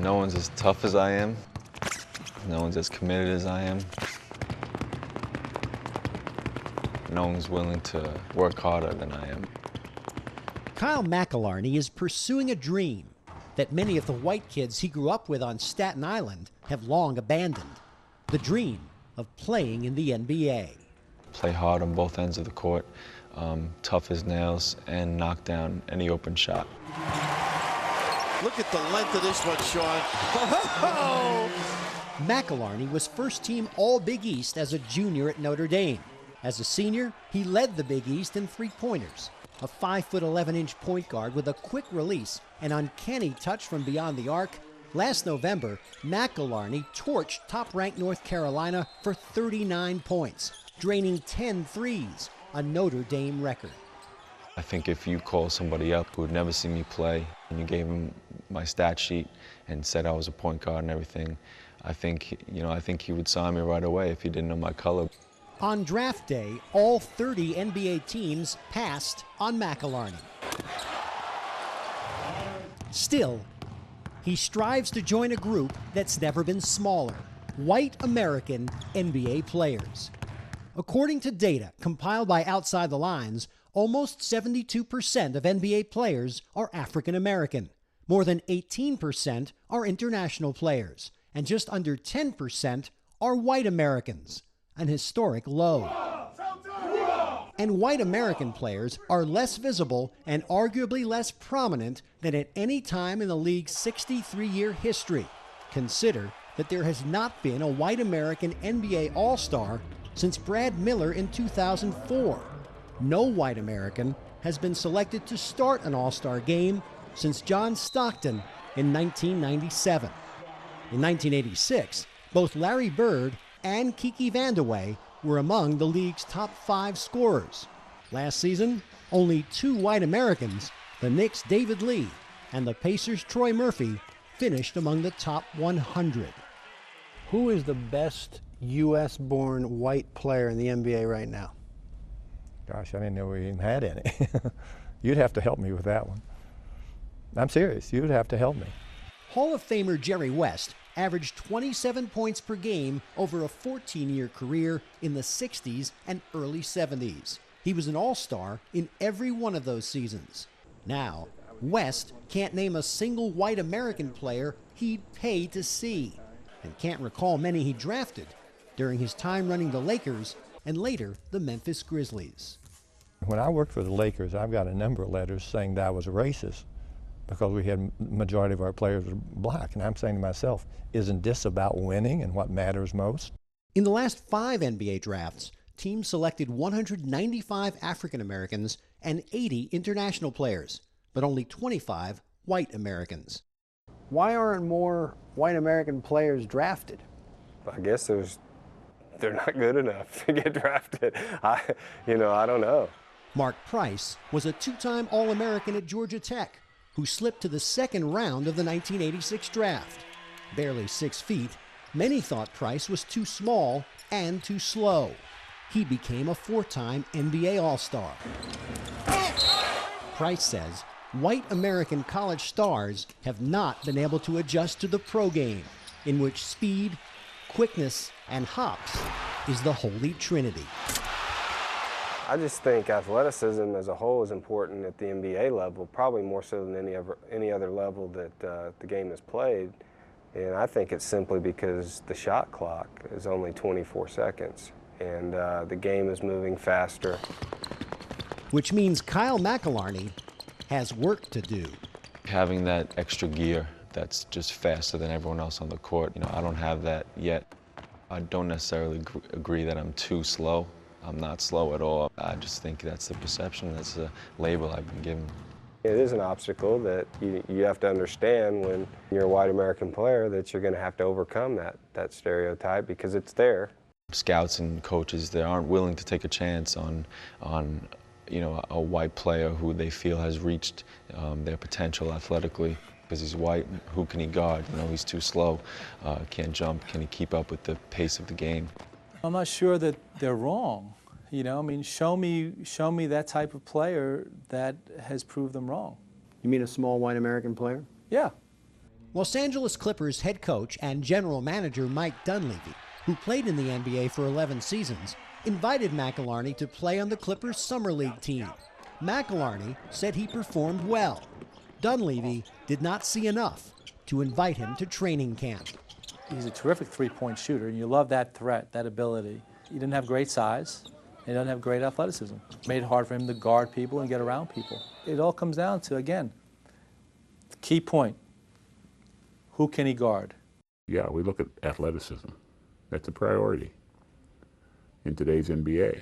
No one's as tough as I am. No one's as committed as I am. No one's willing to work harder than I am. Kyle McAlarney is pursuing a dream that many of the white kids he grew up with on Staten Island have long abandoned. The dream of playing in the NBA. Play hard on both ends of the court, tough as nails, and knock down any open shot. Look at the length of this one, Sean. Oh! McAlarney was first-team All-Big East as a junior at Notre Dame. As a senior, he led the Big East in three-pointers. A 5'11" point guard with a quick release and uncanny touch from beyond the arc. Last November, McAlarney torched top-ranked North Carolina for 39 points, draining 10 threes, a Notre Dame record. I think if you call somebody up who had never seen me play and you gave him my stat sheet and said I was a point guard and everything, I think he would sign me right away if he didn't know my color. On draft day, all 30 NBA teams passed on McAlarney. Still, he strives to join a group that's never been smaller: white American NBA players. According to data compiled by Outside the Lines, almost 72% of NBA players are African American. More than 18% are international players, and just under 10% are white Americans, an historic low. And white American players are less visible and arguably less prominent than at any time in the league's 63-year history. Consider that there has not been a white American NBA All-Star since Brad Miller in 2004. No white American has been selected to start an All-Star game since John Stockton in 1997. In 1986, both Larry Bird and Kiki Vandeweghe were among the league's top 5 scorers. Last season, only 2 white Americans, the Knicks' David Lee and the Pacers' Troy Murphy, finished among the top 100. Who is the best U.S.-born white player in the NBA right now? Gosh, I didn't know we even had any. You'd have to help me with that one. I'm serious. You'd have to help me. Hall of Famer Jerry West averaged 27 points per game over a 14-year career in the 60s and early 70s. He was an all-star in every one of those seasons. Now, West can't name a single white American player he'd pay to see, and can't recall many he drafted during his time running the Lakers and later the Memphis Grizzlies. When I worked for the Lakers, I've got a number of letters saying that I was racist because we had majority of our players were black. And I'm saying to myself, isn't this about winning and what matters most? In the last 5 NBA drafts, teams selected 195 African Americans and 80 international players, but only 25 white Americans. Why aren't more white American players drafted? I guess they're not good enough to get drafted. I don't know. Mark Price was a 2-time All-American at Georgia Tech, who slipped to the second round of the 1986 draft. Barely 6 feet, many thought Price was too small and too slow. He became a 4-time NBA All-Star. Price says white American college stars have not been able to adjust to the pro game, in which speed, quickness, and hops is the holy trinity. I just think athleticism as a whole is important at the NBA level, probably more so than any other level that the game is played. And I think it's simply because the shot clock is only 24 seconds, and the game is moving faster. Which means Kyle McAlarney has work to do. Having that extra gear that's just faster than everyone else on the court, I don't have that yet. I don't necessarily agree that I'm too slow. I'm not slow at all. I just think that's the perception, that's the label I've been given. It is an obstacle that you have to understand when you're a white American player, that you're going to have to overcome that stereotype because it's there. Scouts and coaches, they aren't willing to take a chance on a white player who they feel has reached their potential athletically. Because he's white, who can he guard? He's too slow, can't jump, can he keep up with the pace of the game? I'm not sure that they're wrong. Show me that type of player that has proved them wrong. You mean a small white American player? Yeah. Los Angeles Clippers head coach and general manager Mike Dunleavy, who played in the NBA for 11 seasons, invited McIlharney to play on the Clippers' Summer League team. McIlharney said he performed well. Dunleavy did not see enough to invite him to training camp. He's a terrific three-point shooter, and you love that threat, that ability. He didn't have great size. He doesn't have great athleticism. It made it hard for him to guard people and get around people. It all comes down to, again, the key point. Who can he guard? Yeah, we look at athleticism. That's a priority in today's NBA.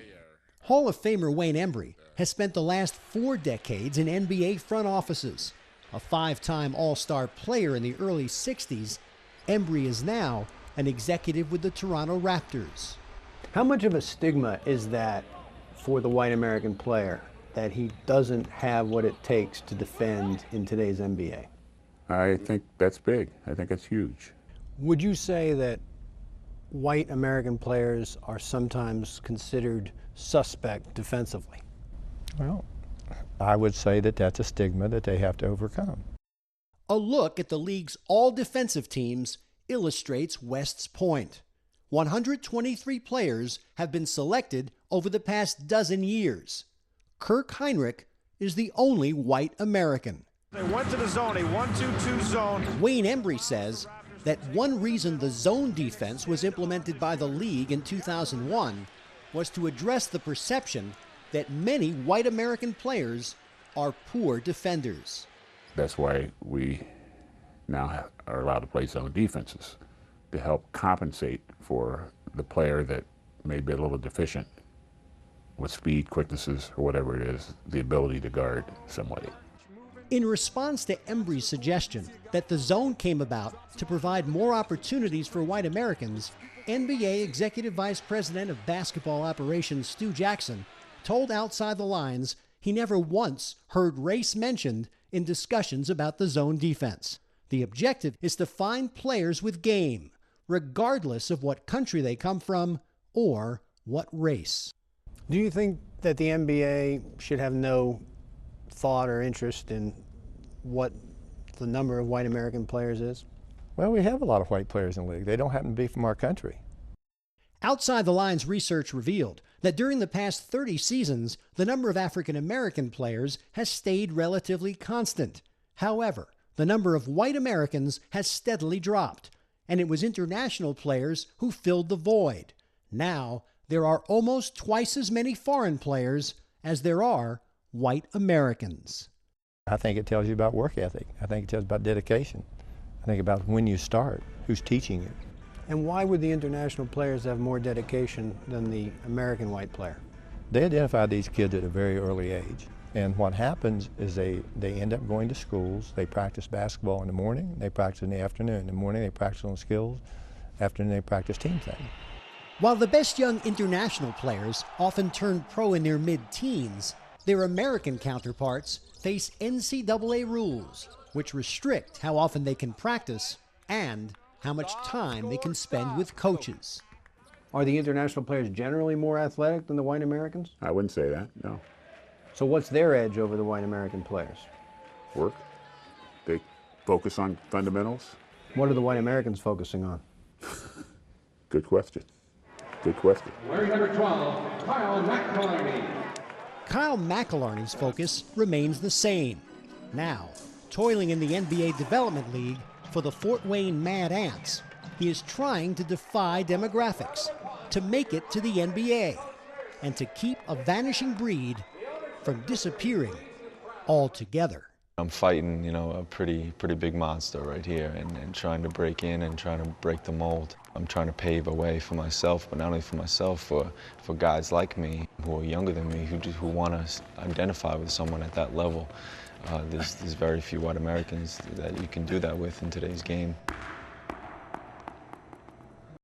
Hall of Famer Wayne Embry has spent the last 4 decades in NBA front offices. A 5-time All-Star player in the early 60s, Embry is now an executive with the Toronto Raptors. How much of a stigma is that for the white American player, that he doesn't have what it takes to defend in today's NBA? I think that's big. I think that's huge. Would you say that white American players are sometimes considered suspect defensively? Well, I would say that that's a stigma that they have to overcome. A look at the league's all-defensive teams illustrates West's point. 123 players have been selected over the past dozen years. Kirk Hinrich is the only white American. They went to the zone, a 1-2-2 zone. Wayne Embry says that one reason the zone defense was implemented by the league in 2001 was to address the perception that many white American players are poor defenders. That's why we now are allowed to play zone defenses, to help compensate for the player that may be a little deficient with speed, quicknesses, or whatever it is, the ability to guard somebody. In response to Embry's suggestion that the zone came about to provide more opportunities for white Americans, NBA Executive Vice President of Basketball Operations Stu Jackson told Outside the Lines he never once heard race mentioned in discussions about the zone defense. The objective is to find players with game, regardless of what country they come from or what race. Do you think that the NBA should have no thought or interest in what the number of white American players is? Well, we have a lot of white players in the league. They don't happen to be from our country. Outside the Lines research revealed that during the past 30 seasons, the number of African American players has stayed relatively constant. However, the number of white Americans has steadily dropped, and it was international players who filled the void. Now, there are almost twice as many foreign players as there are white Americans. I think it tells you about work ethic. I think it tells you about dedication. I think about when you start, who's teaching you. And why would the international players have more dedication than the American white player? They identified these kids at a very early age. And what happens is they end up going to schools. They practice basketball in the morning, they practice in the afternoon. In the morning they practice on skills, afternoon they practice team thing. While the best young international players often turn pro in their mid-teens, their American counterparts face NCAA rules, which restrict how often they can practice and how much time they can spend with coaches. Are the international players generally more athletic than the white Americans? I wouldn't say that, no. So what's their edge over the white American players? Work. They focus on fundamentals. What are the white Americans focusing on? Good question. Good question. Wearing number 12, Kyle McIlharney. Kyle McIlharney's focus remains the same. Now, toiling in the NBA Development League for the Fort Wayne Mad Ants, he is trying to defy demographics, to make it to the NBA, and to keep a vanishing breed from disappearing altogether. I'm fighting, a pretty big monster right here and trying to break in and trying to break the mold. I'm trying to pave a way for myself, but not only for myself, for guys like me who are younger than me, who want to identify with someone at that level. There's very few white Americans that you can do that with in today's game.